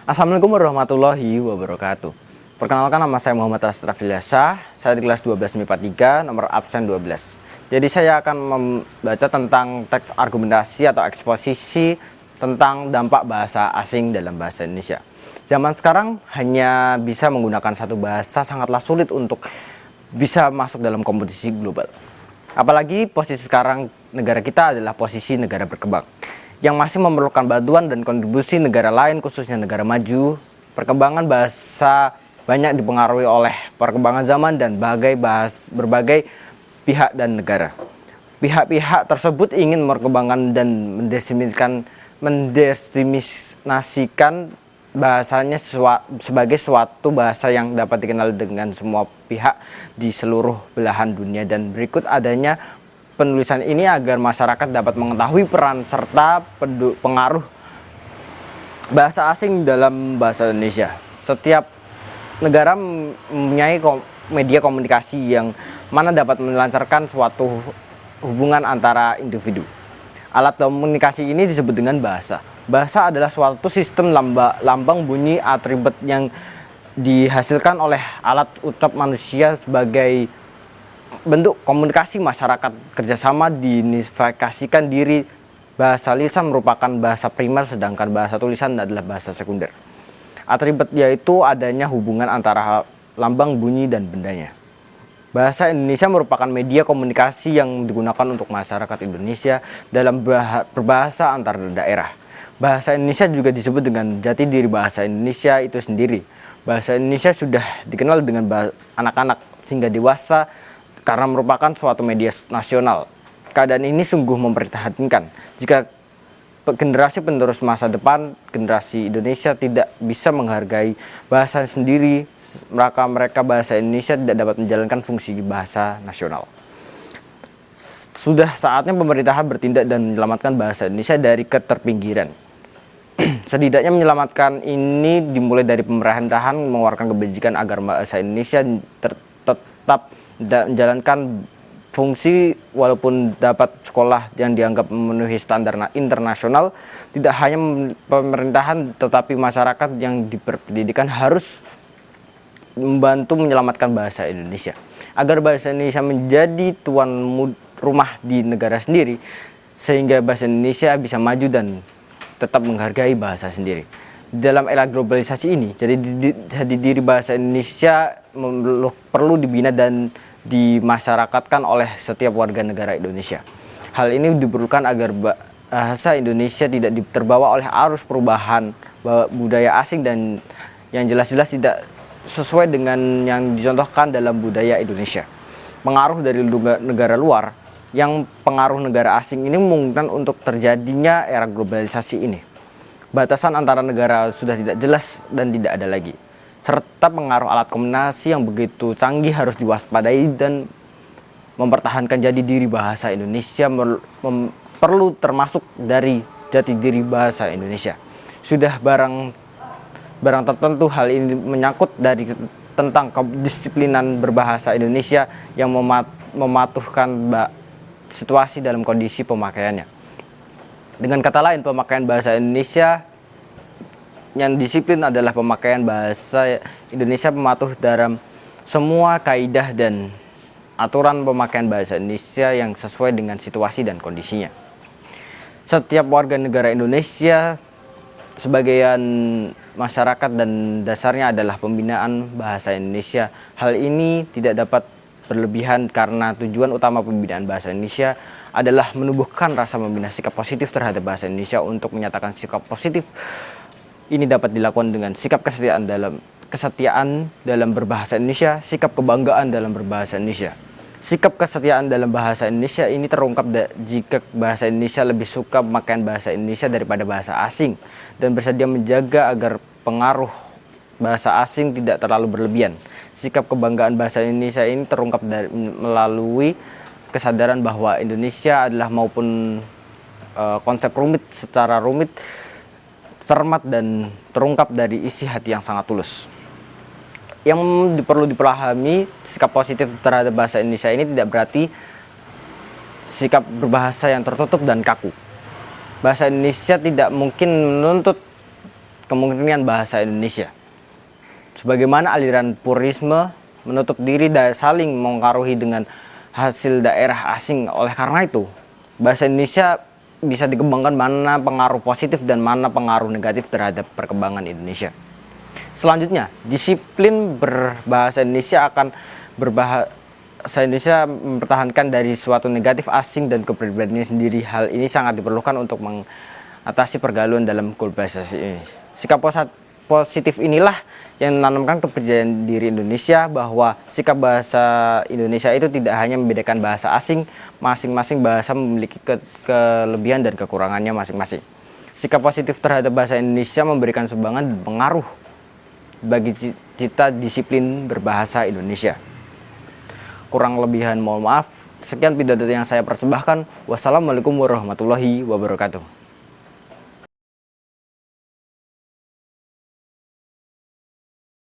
Assalamualaikum warahmatullahi wabarakatuh. Perkenalkan, nama saya Muhammad Asrafilyasa. Saya di kelas 12 MIPA 3, nomor absen 12. Jadi saya akan membaca tentang teks argumentasi atau eksposisi tentang dampak bahasa asing dalam bahasa Indonesia. Zaman sekarang hanya bisa menggunakan satu bahasa sangatlah sulit untuk bisa masuk dalam kompetisi global. Apalagi posisi sekarang negara kita adalah posisi negara berkembang yang masih memerlukan bantuan dan kontribusi negara lain, khususnya negara maju. Perkembangan bahasa banyak dipengaruhi oleh perkembangan zaman dan berbagai pihak dan negara. Pihak-pihak tersebut ingin mengembangkan dan mendestinasikan bahasanya sebagai suatu bahasa yang dapat dikenal dengan semua pihak di seluruh belahan dunia, dan berikut adanya penulisan ini agar masyarakat dapat mengetahui peran serta pengaruh bahasa asing dalam bahasa Indonesia. Setiap negara mempunyai media komunikasi yang mana dapat melancarkan suatu hubungan antara individu. Alat komunikasi ini disebut dengan bahasa. Bahasa adalah suatu sistem lambang bunyi atribut yang dihasilkan oleh alat ucap manusia sebagai bentuk komunikasi masyarakat kerjasama diunifikasikan diri. Bahasa lisan merupakan bahasa primer, sedangkan bahasa tulisan adalah bahasa sekunder. Atribut yaitu adanya hubungan antara lambang bunyi dan bendanya. Bahasa Indonesia merupakan media komunikasi yang digunakan untuk masyarakat Indonesia dalam berbahasa antar daerah. Bahasa Indonesia juga disebut dengan jati diri bahasa Indonesia itu sendiri. Bahasa Indonesia sudah dikenal dengan anak-anak sehingga dewasa karena merupakan suatu media nasional. Keadaan ini sungguh memprihatinkan jika generasi penerus masa depan, generasi Indonesia tidak bisa menghargai bahasa sendiri, mereka bahasa Indonesia tidak dapat menjalankan fungsi bahasa nasional. Sudah saatnya pemerintahan bertindak dan menyelamatkan bahasa Indonesia dari keterpinggiran. Setidaknya menyelamatkan ini dimulai dari pemerintahan mengeluarkan kebijakan agar bahasa Indonesia tetap menjalankan fungsi walaupun dapat sekolah yang dianggap memenuhi standar internasional. Tidak hanya pemerintahan tetapi masyarakat yang diperpendidikan harus membantu menyelamatkan bahasa Indonesia agar bahasa Indonesia menjadi tuan rumah di negara sendiri, sehingga bahasa Indonesia bisa maju dan tetap menghargai bahasa sendiri. Dalam era globalisasi ini, jadi diri bahasa Indonesia perlu dibina dan dimasyarakatkan oleh setiap warga negara Indonesia. Hal ini diperlukan agar bahasa Indonesia tidak terbawa oleh arus perubahan budaya asing dan yang jelas-jelas tidak sesuai dengan yang dicontohkan dalam budaya Indonesia. Pengaruh dari negara luar, yang pengaruh negara asing ini memungkinkan untuk terjadinya era globalisasi ini. Batasan antara negara sudah tidak jelas dan tidak ada lagi, serta pengaruh alat komunikasi yang begitu canggih harus diwaspadai dan mempertahankan jati diri bahasa Indonesia perlu termasuk dari jati diri bahasa Indonesia. Sudah barang tertentu hal ini menyangkut dari tentang kedisiplinan berbahasa Indonesia yang mematuhkan situasi dalam kondisi pemakaiannya. Dengan kata lain, pemakaian bahasa Indonesia yang disiplin adalah pemakaian bahasa Indonesia mematuh dalam semua kaidah dan aturan pemakaian bahasa Indonesia yang sesuai dengan situasi dan kondisinya. Setiap warga negara Indonesia sebagian masyarakat dan dasarnya adalah pembinaan bahasa Indonesia. Hal ini tidak dapat berlebihan karena tujuan utama pembinaan bahasa Indonesia adalah menumbuhkan rasa membina sikap positif terhadap bahasa Indonesia. Untuk menyatakan sikap positif ini dapat dilakukan dengan sikap kesetiaan dalam berbahasa Indonesia, sikap kebanggaan dalam berbahasa Indonesia. Sikap kesetiaan dalam bahasa Indonesia ini terungkap jika bahasa Indonesia lebih suka pemakaian bahasa Indonesia daripada bahasa asing dan bersedia menjaga agar pengaruh bahasa asing tidak terlalu berlebihan. Sikap kebanggaan bahasa Indonesia ini terungkap melalui kesadaran bahwa Indonesia adalah maupun konsep secara rumit, cermat dan terungkap dari isi hati yang sangat tulus. Yang perlu dipahami, sikap positif terhadap bahasa Indonesia ini tidak berarti sikap berbahasa yang tertutup dan kaku. Bahasa Indonesia tidak mungkin menuntut kemungkinan bahasa Indonesia. Sebagaimana aliran purisme menutup diri dan saling mengaruhi dengan hasil daerah asing. Oleh karena itu, bahasa Indonesia bisa dikembangkan mana pengaruh positif dan mana pengaruh negatif terhadap perkembangan Indonesia. Selanjutnya, disiplin berbahasa Indonesia akan berbahasa Indonesia mempertahankan dari suatu negatif asing dan kepribadiannya sendiri. Hal ini sangat diperlukan untuk mengatasi pergaulan dalam globalisasi ini. Sikap positif inilah yang menanamkan kepercayaan diri Indonesia bahwa sikap bahasa Indonesia itu tidak hanya membedakan bahasa asing, masing-masing bahasa memiliki kelebihan dan kekurangannya masing-masing. Sikap positif terhadap bahasa Indonesia memberikan sumbangan dan pengaruh bagi cita disiplin berbahasa Indonesia. Kurang lebihan mohon maaf. Sekian pidato yang saya persembahkan. Wassalamualaikum warahmatullahi wabarakatuh.